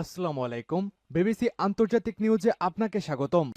আসসালামু আলাইকুম। বিবিসি আন্তর্জাতিক নিউজে আপনাকে স্বাগতম।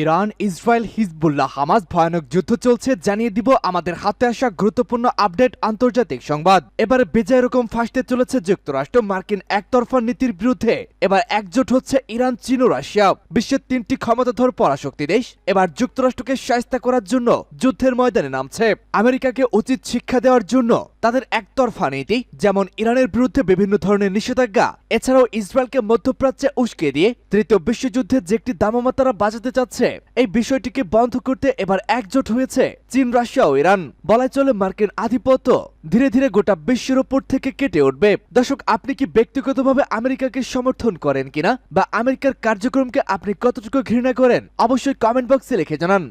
ইরান, ইসরায়েল, হিজবুল্লাহ, হামাস ভয়ানক যুদ্ধ চলছে, জানিয়ে দিব আমাদের হাতে আসা গুরুত্বপূর্ণ আপডেট আন্তর্জাতিক সংবাদ। এবারে বেজায় রকম ফাঁসতে চলেছে যুক্তরাষ্ট্র মার্কিন একতরফা নীতির বিরুদ্ধে। এবার একজোট হচ্ছে ইরান, চীন ও রাশিয়া, বিশ্বের তিনটি ক্ষমতাধর পরাশক্তি দেশ এবার যুক্তরাষ্ট্রকে শায়েস্তা করার জন্য যুদ্ধের ময়দানে নামছে। আমেরিকাকে উচিত শিক্ষা দেওয়ার জন্য তাদের একতরফা নীতি, যেমন ইরানের বিরুদ্ধে বিভিন্ন ধরনের নিষেধাজ্ঞা, এছাড়াও ইসরায়েলকে মধ্যপ্রাচ্যে উস্কে দিয়ে তৃতীয় বিশ্বযুদ্ধে যে একটি দামামা তারা বাজাতে চাচ্ছে, এই বিষয়টিকে বন্ধ করতে এবার একজোট হয়েছে চীন, রাশিয়া ও ইরান। বলা চলে মার্কিন আধিপত্য ধীরে ধীরে গোটা বিশ্বের ওপর থেকে কেটে উঠবে। দর্শক, আপনি কি ব্যক্তিগতভাবে আমেরিকাকে সমর্থন করেন কিনা, বা আমেরিকার কার্যক্রমকে আপনি কতটুকু ঘৃণা করেন, অবশ্যই কমেন্ট বক্সে লিখে জানান।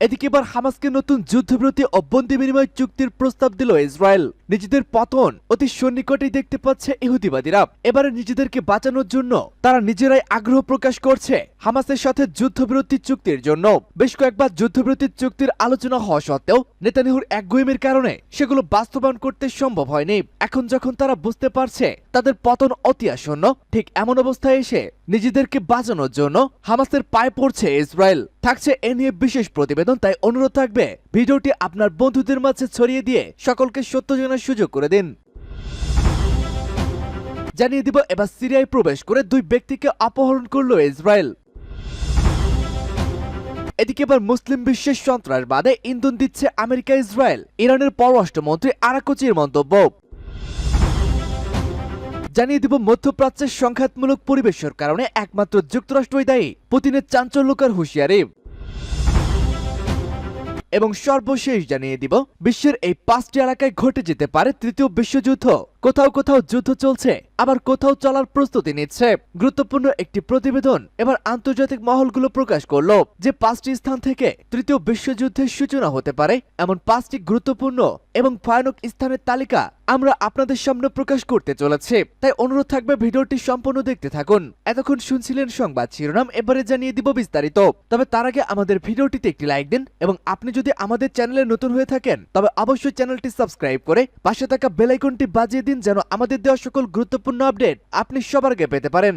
এদিকে এবার হামাসকে নতুন যুদ্ধবিরতি ও বন্দি বিনিময় চুক্তির প্রস্তাব দিল ইসরায়েল। নিজেদের পতন অতি সন্নিকটেই দেখতে পাচ্ছে ইহুদিবাদীরা। এবারে নিজেদেরকে বাঁচানোর জন্য তারা নিজেরাই আগ্রহ প্রকাশ করছে হামাসের সাথে যুদ্ধবিরতি চুক্তির জন্য। বেশ কয়েকবার যুদ্ধবিরতি চুক্তির আলোচনা হওয়া সত্ত্বেও নেতানিয়াহুর একগুঁয়েমির কারণে সেগুলো বাস্তবায়ন করতে সম্ভব হয়নি। এখন যখন তারা বুঝতে পারছে তাদের পতন অতি আসন্ন, ঠিক এমন অবস্থায় এসে নিজেদেরকে বাঁচানোর জন্য হামাসের পায়ে পড়ছে ইসরায়েল। থাকছে এ নিয়ে বিশেষ প্রতিবেদন, তাই অনুরোধ থাকবে ভিডিওটি আপনার বন্ধুদের মাঝে ছড়িয়ে দিয়ে সকলকে সত্য জানার সুযোগ করে দিন। জানিয়ে দিব এবার সিরিয়ায় প্রবেশ করে দুই ব্যক্তিকে অপহরণ করলো ইসরায়েল। এদিকে এবার মুসলিম বিশ্বের সন্ত্রাসবাদে ইন্ধন দিচ্ছে আমেরিকা, ইসরায়েল। ইরানের পররাষ্ট্রমন্ত্রী আরাকচির মন্তব্য। জানিয়ে দিব মধ্যপ্রাচ্যের সংঘাতমূলক পরিবেশের কারণে একমাত্র যুক্তরাষ্ট্রই দায়ী, পুতিনের চাঞ্চল্যকর হুঁশিয়ারি। এবং সর্বশেষ জানিয়ে দিব বিশ্বের এই 5টি এলাকায় ঘটে যেতে পারে তৃতীয় বিশ্বযুদ্ধ। কোথাও কোথাও যুদ্ধ চলছে, আবার কোথাও চলার প্রস্তুতি নিচ্ছে। গুরুত্বপূর্ণ একটি প্রতিবেদন এবার আন্তর্জাতিক মহলগুলো প্রকাশ করলো যে 5টি স্থান থেকে তৃতীয় বিশ্বযুদ্ধের সূচনা হতে পারে এমন 5টি গুরুত্বপূর্ণ এবং ভয়ানক স্থানের তালিকা আমরা আপনাদের সামনে প্রকাশ করতে চলেছে। তাই অনুরোধ থাকবে ভিডিওটি সম্পূর্ণ দেখতে থাকুন। এতক্ষণ শুনছিলেন সংবাদ শিরোনাম, এবারে জানিয়ে দিব বিস্তারিত। তবে তার আগে আমাদের ভিডিওটিতে একটি লাইক দিন, এবং আপনি যদি আমাদের চ্যানেলে নতুন হয়ে থাকেন তবে অবশ্যই চ্যানেলটি সাবস্ক্রাইব করে পাশে থাকা বেল আইকনটি বাজিয়ে দিন, যেন আমাদের দেওয়া সকল গুরুত্বপূর্ণ আপডেট আপনি সবার আগে পেতে পারেন।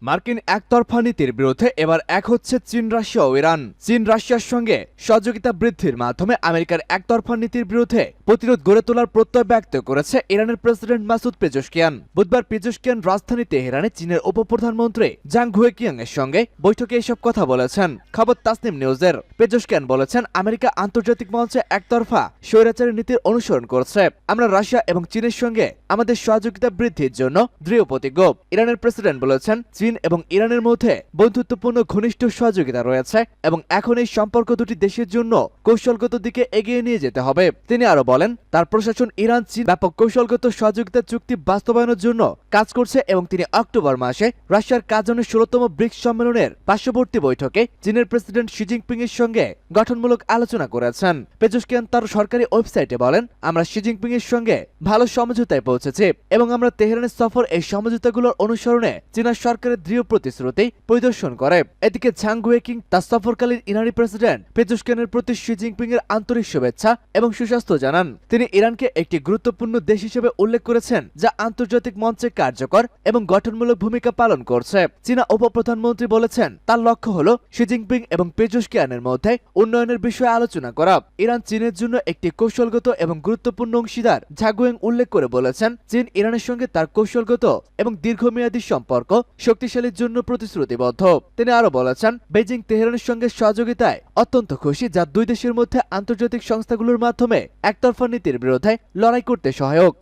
মার্কিন একতরফা নীতির বিরুদ্ধে এবার এক হচ্ছে চীন, রাশিয়া ও ইরান। চীন রাশিয়ার সঙ্গে সহযোগিতা বৃদ্ধির মাধ্যমে আমেরিকার একতরফা নীতির বিরুদ্ধে প্রতিরোধ গড়ে তোলার প্রত্যয় ব্যক্ত করেছে ইরানের প্রেসিডেন্ট মাসুদ পেজেশকিয়ান। বুধবার পেজেশকিয়ান রাজধানী তেহরানে চীনের উপপ্রধানমন্ত্রী জাং হুয়েকিয়াং এর সঙ্গে বৈঠকে এসব কথা বলেছেন। খবর তাসনিম নিউজের। পেজেশকিয়ান বলেছেন, আমেরিকা আন্তর্জাতিক মঞ্চে একতরফা স্বৈরাচারী নীতির অনুসরণ করছে। আমরা রাশিয়া এবং চীনের সঙ্গে আমাদের সহযোগিতা বৃদ্ধির জন্য দৃঢ় প্রতিজ্ঞ। ইরানের প্রেসিডেন্ট বলেছেন, চীন এবং ইরানের মধ্যে বন্ধুত্বপূর্ণ ঘনিষ্ঠ সহযোগিতা রয়েছে এবং এখন এই সম্পর্ক দুটি দেশের জন্য কৌশলগত দিকে এগিয়ে নিয়ে যেতে হবে। তিনি আরো বলেন, তার প্রশাসন ইরান চীন ব্যাপক কৌশলগত সহযোগিতা চুক্তি বাস্তবায়নের জন্য কাজ করছে এবং তিনি অক্টোবর মাসে রাশিয়ার কাজানে 16তম ব্রিক্স সম্মেলনের পার্শ্ববর্তী বৈঠকে চীনের প্রেসিডেন্ট শি জিনপিং এর সঙ্গে গঠনমূলক আলোচনা করেছেন। পেজেশকিয়ান তার সরকারি ওয়েবসাইটে বলেন, আমরা শি জিনপিং এর সঙ্গে ভালো সমঝোতায় পৌঁছেছি এবং আমরা তেহরানের সফর এই সমঝোতাগুলোর অনুসরণে চীনা সরকারের দৃঢ় প্রতিশ্রুতি পরিদর্শন করে। এদিকে ঝাং হুয়েকিং তার সফরকালীন ইরানি প্রেসিডেন্ট পেজেশকিয়ানের প্রতি শি জিনপিং এর আন্তরিক শুভেচ্ছা এবং সুস্বাস্থ্য জানান। তিনি ইরানকে একটি গুরুত্বপূর্ণ দেশ হিসেবে উল্লেখ করেছেন যা আন্তর্জাতিক মঞ্চে কার্যকর এবং গঠনমূলক ভূমিকা পালন করছে। চীনা উপপ্রধানমন্ত্রী বলেছেন, তার লক্ষ্য হল শি জিনপিং এবং পেজেশকিয়ানের মধ্যে উন্নয়নের বিষয়ে আলোচনা করা। ইরান চীনের জন্য একটি কৌশলগত এবং গুরুত্বপূর্ণ অংশীদার। ঝাং হুয়েকিং উল্লেখ করে বলেছেন, চীন ইরানের সঙ্গে তার কৌশলগত এবং দীর্ঘমেয়াদী সম্পর্ক শক্তিশালীর জন্য প্রতিশ্রুতিবদ্ধ। তিনি আরো বলেছেন, বেজিং তেহরানের সঙ্গে সহযোগিতায় অত্যন্ত খুশি, যা দুই দেশের মধ্যে আন্তর্জাতিক সংস্থাগুলোর মাধ্যমে একতরফা নীতির বিরুদ্ধে লড়াই করতে সহায়ক।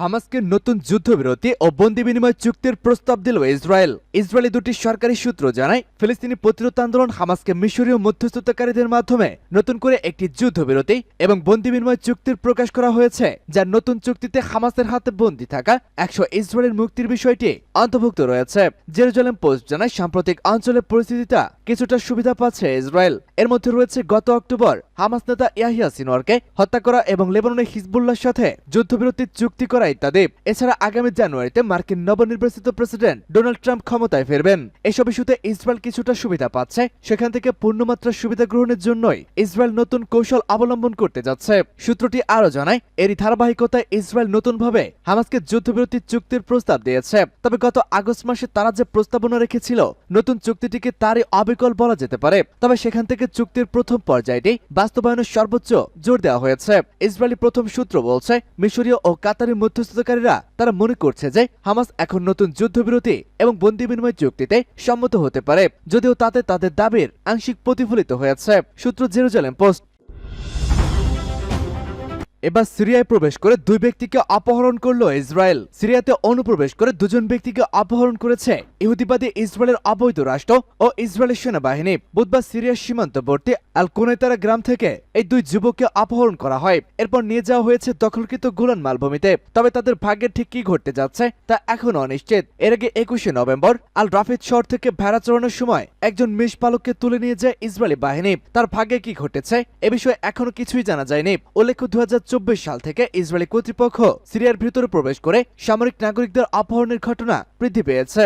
হামাসকে নতুন যুদ্ধবিরতি ও বন্দি বিনিময় চুক্তির প্রস্তাব দিল ইসরায়েল। ইসরায়েলি দুটি সরকারি সূত্র জানায়, ফিলিস্তিনি প্রতিরোধ আন্দোলন হামাসকে মিশরীয় মধ্যস্থতাকারীদের মাধ্যমে নতুন করে একটি যুদ্ধবিরতি এবং বন্দি বিনিময় চুক্তির প্রকাশ করা হয়েছে, যা নতুন চুক্তিতে হামাসের হাতে বন্দী থাকা 100 ইসরায়েলের মুক্তির বিষয়টি অন্তর্ভুক্ত রয়েছে। জেরুজালেম পোস্ট জানায়, সাম্প্রতিক অঞ্চলের পরিস্থিতিটা কিছুটা সুবিধা পাচ্ছে ইসরায়েল। এর মধ্যে রয়েছে গত অক্টোবর হামাস নেতা ইয়াহিয়া সিনওয়ারকে হত্যা করা এবং লেবাননের হিজবুল্লাহর সাথে যুদ্ধবিরতির চুক্তি করা ইত্যাদি। এছাড়া আগামী জানুয়ারিতে মার্কিন নবনির্বাচিত প্রেসিডেন্ট ডোনাল্ড ট্রাম্প ক্ষমতায় ফিরবেন। এসব ইস্যুতে ইসরায়েল কিছুটা সুবিধা পাচ্ছে, সেখান থেকে পূর্ণমাত্রা সুবিধা গ্রহণের জন্যই ইসরায়েল নতুন কৌশল অবলম্বন করতে যাচ্ছে। সূত্রটি আরও জানায়, এরই ধারাবাহিকতায় ইসরায়েল নতুনভাবে হামাসকে যুদ্ধবিরতির চুক্তির প্রস্তাব দিয়েছে। তবে গত আগস্ট মাসে তারা যে প্রস্তাবনা রেখেছিল, নতুন চুক্তিটিকে তারই অবিকল বলা যেতে পারে। তবে সেখান থেকে চুক্তির প্রথম পর্যায়টি বাস্তবায়নের সর্বোচ্চ জোর দেওয়া হয়েছে। ইসরায়েলি প্রথম সূত্র বলছে, মিশরীয় ও কাতারি মধ্যস্থতাকারীরা তারা মনে করছে যে হামাস এখন নতুন যুদ্ধবিরতি এবং বন্দী বিনিময় চুক্তিতে সম্মত হতে পারে, যদিও তাতে তাদের দাবির আংশিক প্রতিফলিত হয়েছে। সূত্র জেরুজালেম পোস্ট। এবার সিরিয়ায় প্রবেশ করে দুই ব্যক্তিকে অপহরণ করল ইসরায়েল। সিরিয়াতে অনুপ্রবেশ করে দুজন ব্যক্তিকে অপহরণ করেছে ইহুদিবাদী ইসরায়েলের অবৈধ রাষ্ট্র ও ইসরায়েলের সেনাবাহিনী। বুধবার সিরিয়ার সীমান্তবর্তী আল কুনাইতারা গ্রাম থেকে এই দুই যুবককে অপহরণ করা হয়। এরপর নিয়ে যাওয়া হয়েছে দখলকৃত গোলান মালভূমিতে। তবে তাদের ভাগ্যে ঠিক কি ঘটতে যাচ্ছে তা এখনো অনিশ্চিত। এর আগে 21শে নভেম্বর আল রাফিদ শহর থেকে ভেড়া চড়ানোর সময় একজন মেষ পালককে তুলে নিয়ে যায় ইসরায়েলি বাহিনী। তার ভাগ্যে কি ঘটেছে এ বিষয়ে এখনো কিছুই জানা যায়নি। উল্লেখ্য 2024 সাল থেকে ইসরায়েলি কর্তৃপক্ষ সিরিয়ার ভিতরে প্রবেশ করে সামরিক নাগরিকদের অপহরণের ঘটনা বৃদ্ধি পেয়েছে।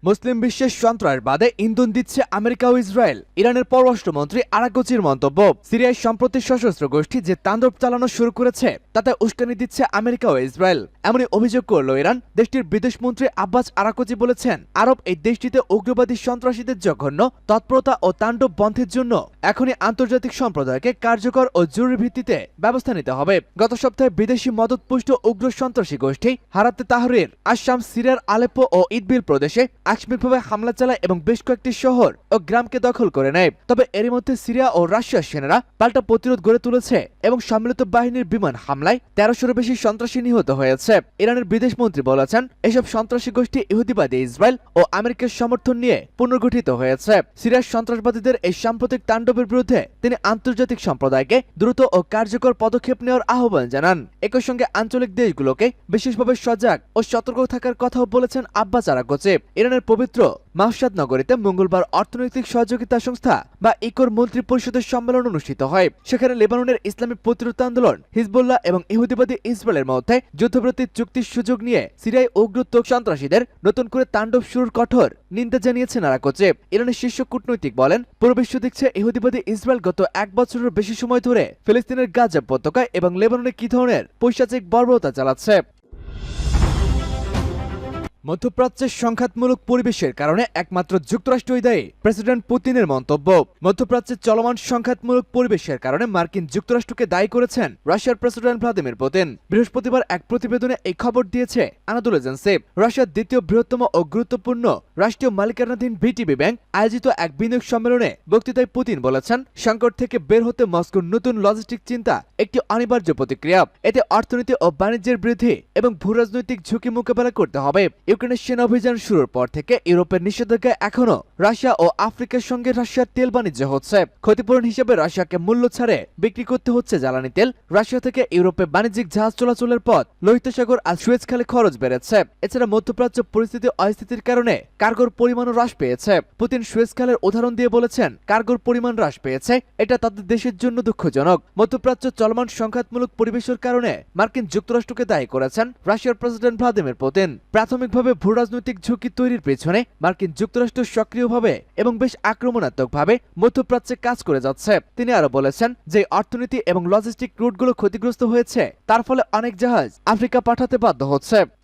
মুসলিম বিশ্বের সন্ত্রাসবাদে ইন্ধন দিচ্ছে আমেরিকা ও ইসরায়েল। ইরানের পররাষ্ট্রমন্ত্রী আরাকচির মন্তব্য, সিরিয়ায় সম্প্রতি সশস্ত্র গোষ্ঠী যে তাণ্ডব চালানো শুরু করেছে তাতে উস্কানি দিচ্ছে আমেরিকা ও ইসরায়েল। এমনই অভিযোগ করল ইরান। দেশটির বিদেশমন্ত্রী আব্বাস আরাকচি বলেছেন, আরব এই দেশটিতে উগ্রবাদী সন্ত্রাসীদের জঘন্য তৎপরতা ও তাণ্ডব বন্ধের জন্য এখনই আন্তর্জাতিক সম্প্রদায়কে কার্যকর ও জরুরি ভিত্তিতে ব্যবস্থা নিতে হবে। গত সপ্তাহে বিদেশি মদতপুষ্ট উগ্র সন্ত্রাসী গোষ্ঠী হারাতে তাহরির আশাম সিরিয়ার আলেপ্পো ও ইদবিল প্রদেশে আকস্মিকভাবে হামলা চালায় এবং বেশ কয়েকটি শহর ও গ্রামকে দখল করে নেয়। তবে এরই মধ্যে সিরিয়া ও রাশিয়ার সেনারা পাল্টা প্রতিরোধ গড়ে তুলেছে এবং সম্মিলিত বাহিনীর বিমান হামলায় 1300-এর বেশি সন্ত্রাসী নিহত হয়েছে। ইরানের বিদেশমন্ত্রী বলেছেন, এসব সন্ত্রাসী গোষ্ঠী ইহুদিবাদী ইসরায়েল ও আমেরিকার সমর্থন নিয়ে পুনর্গঠিত হয়েছে। সিরিয়ার সন্ত্রাসবাদীদের এই সাম্প্রতিক তাণ্ডবের বিরুদ্ধে তিনি আন্তর্জাতিক সম্প্রদায়কে দ্রুত ও কার্যকর পদক্ষেপ নেওয়ার আহ্বান জানান। একই সঙ্গে আঞ্চলিক দেশগুলোকে বিশেষভাবে সজাগ ও সতর্ক থাকার কথাও বলেছেন আব্বাস আরাকচি। ইরানের পবিত্র মাহশাদ নগরীতে মঙ্গলবার অর্থনৈতিক সহযোগিতা সংস্থা বা ইকোর মন্ত্রী পরিষদের সম্মেলন অনুষ্ঠিত হয়। সেখানে লেবাননের ইসলামী প্রতিরোধ আন্দোলন হিজবুল্লাহ এবং ইহুদিবাদী ইসরায়েলের মধ্যে যুদ্ধবিরতির চুক্তির সুযোগ নিয়ে সিরিয়ায় উগ্র সন্ত্রাসীদের নতুন করে তাণ্ডব শুরুর কঠোর নিন্দা জানিয়েছেন আরাকচি। ইরানের শীর্ষ কূটনৈতিক বলেন, পুরো বিশ্ব দেখছে ইহুদিবাদী ইসরায়েল গত 1 বছরের বেশি সময় ধরে ফিলিস্তিনের গাজা উপত্যকায় এবং লেবাননে কি ধরনের পৈশাচিক বর্বরতা চালাচ্ছে। মধ্যপ্রাচ্যের সংঘাতমূলক পরিবেশের কারণে একমাত্র যুক্তরাষ্ট্রই দায়ী, প্রেসিডেন্ট পুতিনের মন্তব্য। মধ্যপ্রাচ্যের চলমান সংঘাতমূলক পরিবেশের কারণে মার্কিন যুক্তরাষ্ট্রকে দায়ী করেছেন রাশিয়ার প্রেসিডেন্ট ভ্লাদিমির পুতিন। বৃহস্পতিবার এক প্রতিবেদনে এই খবর দিয়েছে আনাদোলু এজেন্সি। রাশিয়ার দ্বিতীয় বৃহত্তম ও গুরুত্বপূর্ণ রাষ্ট্রীয় মালিকানাধীন ভিটিবি ব্যাংক আয়োজিত এক বিনিয়োগ সম্মেলনে বক্তৃতায় পুতিন বলেছেন, সংকট থেকে বের হতে মস্কোর নতুন লজিস্টিক চিন্তা একটি অনিবার্য প্রতিক্রিয়া। এতে অর্থনীতি ও বাণিজ্যের বৃদ্ধি এবং ভূরাজনৈতিক ঝুঁকি মোকাবেলা করতে হবে। ইউক্রেনের সেনা অভিযান শুরুর পর থেকে ইউরোপের নিষেধাজ্ঞায় এখনো রাশিয়া ও আফ্রিকার সঙ্গে রাশিয়ার তেল বাণিজ্য হচ্ছে। ক্ষতিপূরণ হিসেবে রাশিয়াকে মূল্য ছাড়ে বিক্রি করতে হচ্ছে জ্বালানি তেল। রাশিয়া থেকে ইউরোপে বাণিজ্যিক জাহাজ চলাচলের পথ লোহিত সাগর আর সুয়েজ খালে খরচ বেড়েছে। এছাড়া মধ্যপ্রাচ্য পরিস্থিতি অস্থিতির কারণে কার্গোর পরিমাণও হ্রাস পেয়েছে। পুতিন সুয়েজ খালের উদাহরণ দিয়ে বলেছেন, কার্গোর পরিমাণ হ্রাস পেয়েছে, এটা তাদের দেশের জন্য দুঃখজনক। মধ্যপ্রাচ্য চলমান সংঘাতমূলক পরিবেশের কারণে মার্কিন যুক্তরাষ্ট্রকে দায়ী করেছেন রাশিয়ার প্রেসিডেন্ট ভ্লাদিমির পুতিন। প্রাথমিকভাবে ভূরাজনৈতিক ঝুঁকি তৈরির পেছনে মার্কিন যুক্তরাষ্ট্র সক্রিয়ভাবে এবং বেশ আক্রমণাত্মকভাবে মধ্যপ্রাচ্যে কাজ করে যাচ্ছে। তিনি আরো বলেছেন যে অর্থনীতি এবং লজিস্টিক রুটগুলো ক্ষতিগ্রস্ত হয়েছে, তার ফলে অনেক জাহাজ আফ্রিকা পাঠাতে বাধ্য হচ্ছে।